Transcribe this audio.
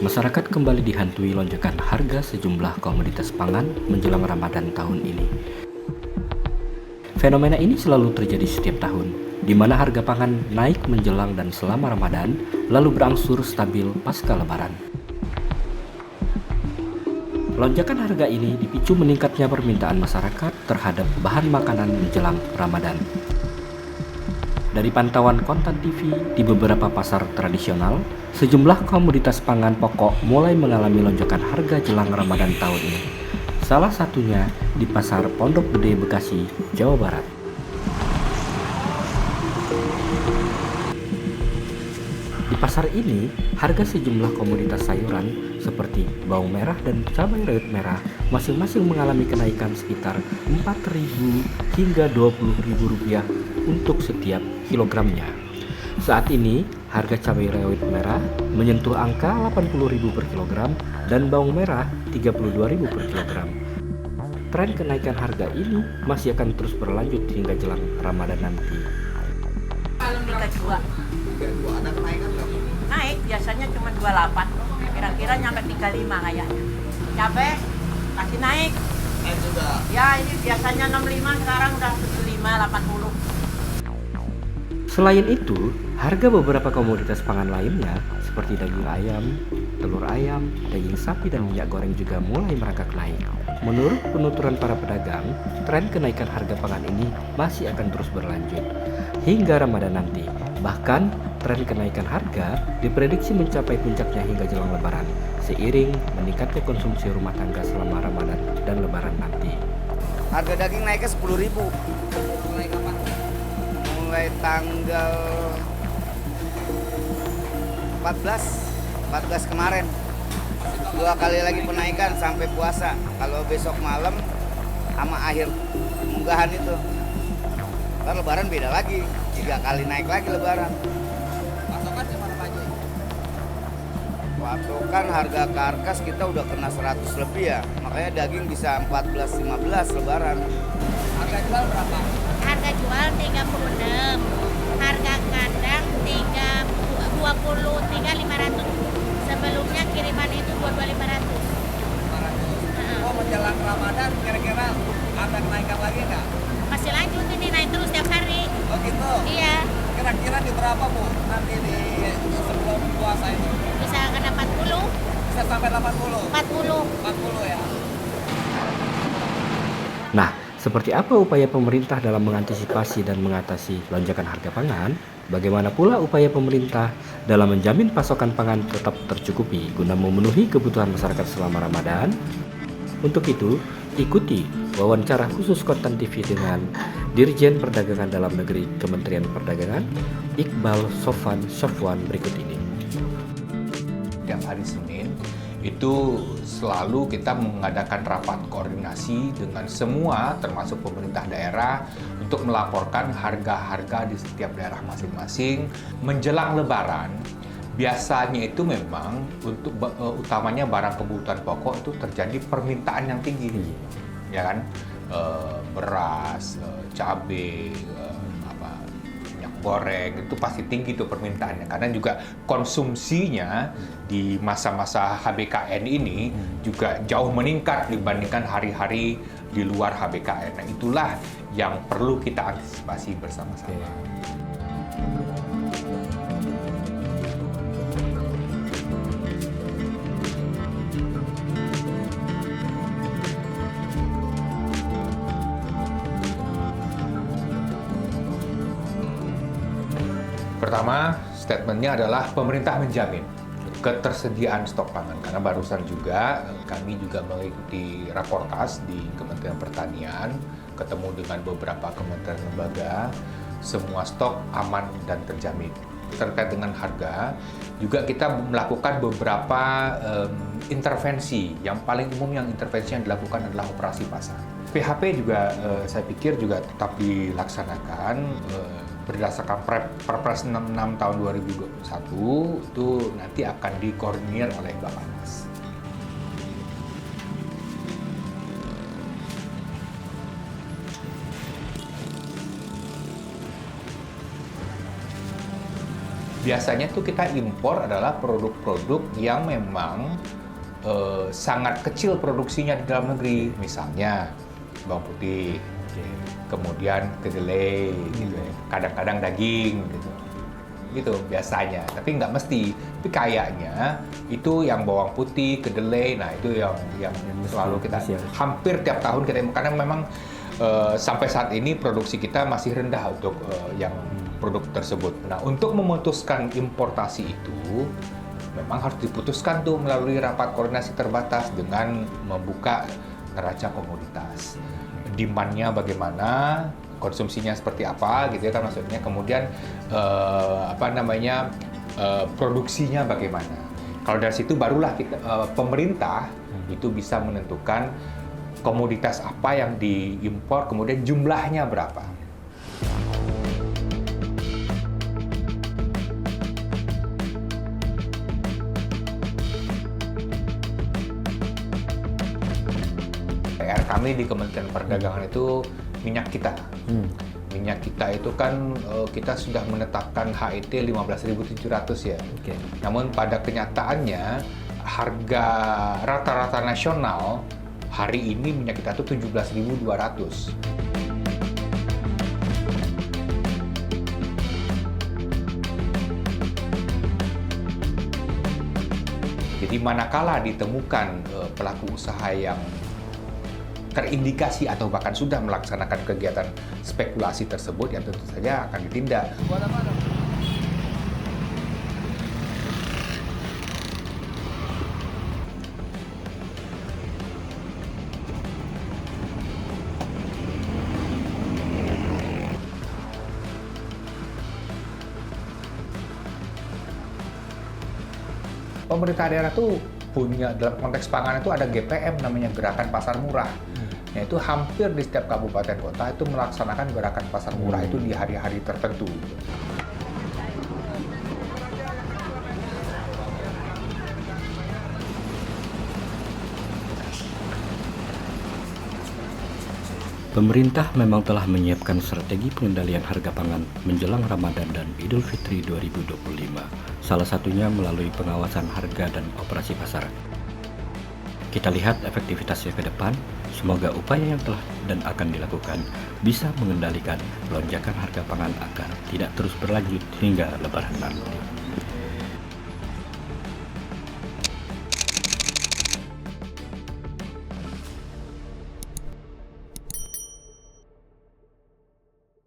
Masyarakat kembali dihantui lonjakan harga sejumlah komoditas pangan menjelang Ramadan tahun ini. Fenomena ini selalu terjadi setiap tahun, di mana harga pangan naik menjelang dan selama Ramadan, lalu berangsur stabil pasca Lebaran. Lonjakan harga ini dipicu meningkatnya permintaan masyarakat terhadap bahan makanan menjelang Ramadan. Dari pantauan Kontan TV di beberapa pasar tradisional, sejumlah komoditas pangan pokok mulai mengalami lonjakan harga jelang Ramadan tahun ini. Salah satunya di Pasar Pondok Gede, Bekasi, Jawa Barat. Di pasar ini, harga sejumlah komoditas sayuran seperti bawang merah dan cabai rawit merah masing-masing mengalami kenaikan sekitar Rp4.000 hingga Rp20.000 untuk setiap kilogramnya. Saat ini, harga cabai rawit merah menyentuh angka Rp80.000 per kilogram dan bawang merah Rp32.000 per kilogram. Tren kenaikan harga ini masih akan terus berlanjut hingga jelang Ramadan nanti. Ada kenaikan nggak? Naik, biasanya cuma 28, kira-kira nyampe 35 kayaknya. Cabai masih naik. Naik juga. Ya, ini biasanya 65, sekarang udah 75, 80. Selain itu, harga beberapa komoditas pangan lainnya seperti daging ayam, telur ayam, daging sapi dan minyak goreng juga mulai merangkak naik. Menurut penuturan para pedagang, tren kenaikan harga pangan ini masih akan terus berlanjut hingga Ramadan nanti. Bahkan, tren kenaikan harga diprediksi mencapai puncaknya hingga jelang Lebaran, seiring meningkatnya konsumsi rumah tangga selama Ramadan dan Lebaran nanti. Harga daging naiknya 10.000. Mulai kapan? Mulai tanggal 14 kemarin. 2 kali lagi penaikan sampai puasa. Kalau besok malam sama akhir munggahan itu. Ntar Lebaran beda lagi. 3 kali naik lagi Lebaran. Pasokan gimana Pak Haji? Pasokan harga karkas kita udah kena 100 lebih ya. Makanya daging bisa 14-15 Lebaran. Harga jual berapa? Harga jual 36, harga kandang 23.500. Sebelumnya kiriman itu 22.500. Oh, menjelang Ramadan kira-kira ada kenaikan lagi nggak? Masih lanjut ini naik terus tiap hari. Oh gitu? Iya, Kira-kira di berapa Bu? Nanti di sebelum puasa itu? bisa kena 40, Bisa sampai 80? 40. 40 ya? Nah, seperti apa upaya pemerintah dalam mengantisipasi dan mengatasi lonjakan harga pangan? Bagaimana pula upaya pemerintah dalam menjamin pasokan pangan tetap tercukupi guna memenuhi kebutuhan masyarakat selama Ramadan? Untuk itu, ikuti wawancara khusus Kontan TV dengan Dirjen Perdagangan Dalam Negeri Kementerian Perdagangan, Iqbal Sofwan Syafwan berikut ini. Tiap hari Senin itu selalu kita mengadakan rapat koordinasi dengan semua termasuk pemerintah daerah untuk melaporkan harga-harga di setiap daerah masing-masing menjelang Lebaran. Biasanya itu memang untuk utamanya barang kebutuhan pokok itu terjadi permintaan yang tinggi, ya kan? Beras, cabai, minyak goreng itu pasti tinggi tuh permintaannya karena juga konsumsinya di masa-masa HBKN ini juga jauh meningkat dibandingkan hari-hari di luar HBKN. Nah, itulah yang perlu kita antisipasi bersama-sama. Pertama, statementnya adalah pemerintah menjamin ketersediaan stok pangan karena barusan juga kami juga mengikuti raportas di Kementerian Pertanian, ketemu dengan beberapa kementerian lembaga, semua stok aman dan terjamin. Terkait dengan harga, juga kita melakukan beberapa intervensi. Yang paling umum yang intervensi yang dilakukan adalah operasi pasar. PHP juga saya pikir juga tetap dilaksanakan. Berdasarkan Perpres 66 tahun 2021 itu nanti akan dikoordinir oleh Bappenas. biasanya tuh kita impor adalah produk-produk yang memang sangat kecil produksinya di dalam negeri. Misalnya bawang putih, kemudian kedelai, gitu ya. Kadang-kadang daging, gitu biasanya. Tapi nggak mesti. Tapi kayaknya itu yang bawang putih, kedelai, nah itu yang selalu kita hampir tiap tahun kita, karena memang sampai saat ini produksi kita masih rendah untuk yang produk tersebut. Nah, untuk memutuskan importasi itu memang harus diputuskan tuh melalui rapat koordinasi terbatas dengan membuka neraca komoditas. Demand-nya bagaimana, konsumsinya seperti apa gitu ya kan maksudnya. Kemudian produksinya bagaimana. Kalau dari situ barulah kita, pemerintah itu bisa menentukan komoditas apa yang diimpor, kemudian jumlahnya berapa. PR kami di Kementerian Perdagangan itu minyak kita. Minyak kita itu kan kita sudah menetapkan HET 15.700 ya. Namun pada kenyataannya harga rata-rata nasional hari ini minyak kita itu 17.200. Jadi manakala ditemukan pelaku usaha yang terindikasi atau bahkan sudah melaksanakan kegiatan spekulasi tersebut, ya tentu saja akan ditindak. Pemerintah daerah tuh punya, dalam konteks pangan itu ada GPM namanya Gerakan Pasar Murah. Itu hampir di setiap kabupaten kota itu melaksanakan gerakan pasar murah itu di hari-hari tertentu. Pemerintah memang telah menyiapkan strategi pengendalian harga pangan menjelang Ramadan dan Idul Fitri 2025. Salah satunya melalui pengawasan harga dan operasi pasar. Kita lihat efektivitasnya ke depan. Semoga upaya yang telah dan akan dilakukan bisa mengendalikan lonjakan harga pangan agar tidak terus berlanjut hingga Lebaran nanti.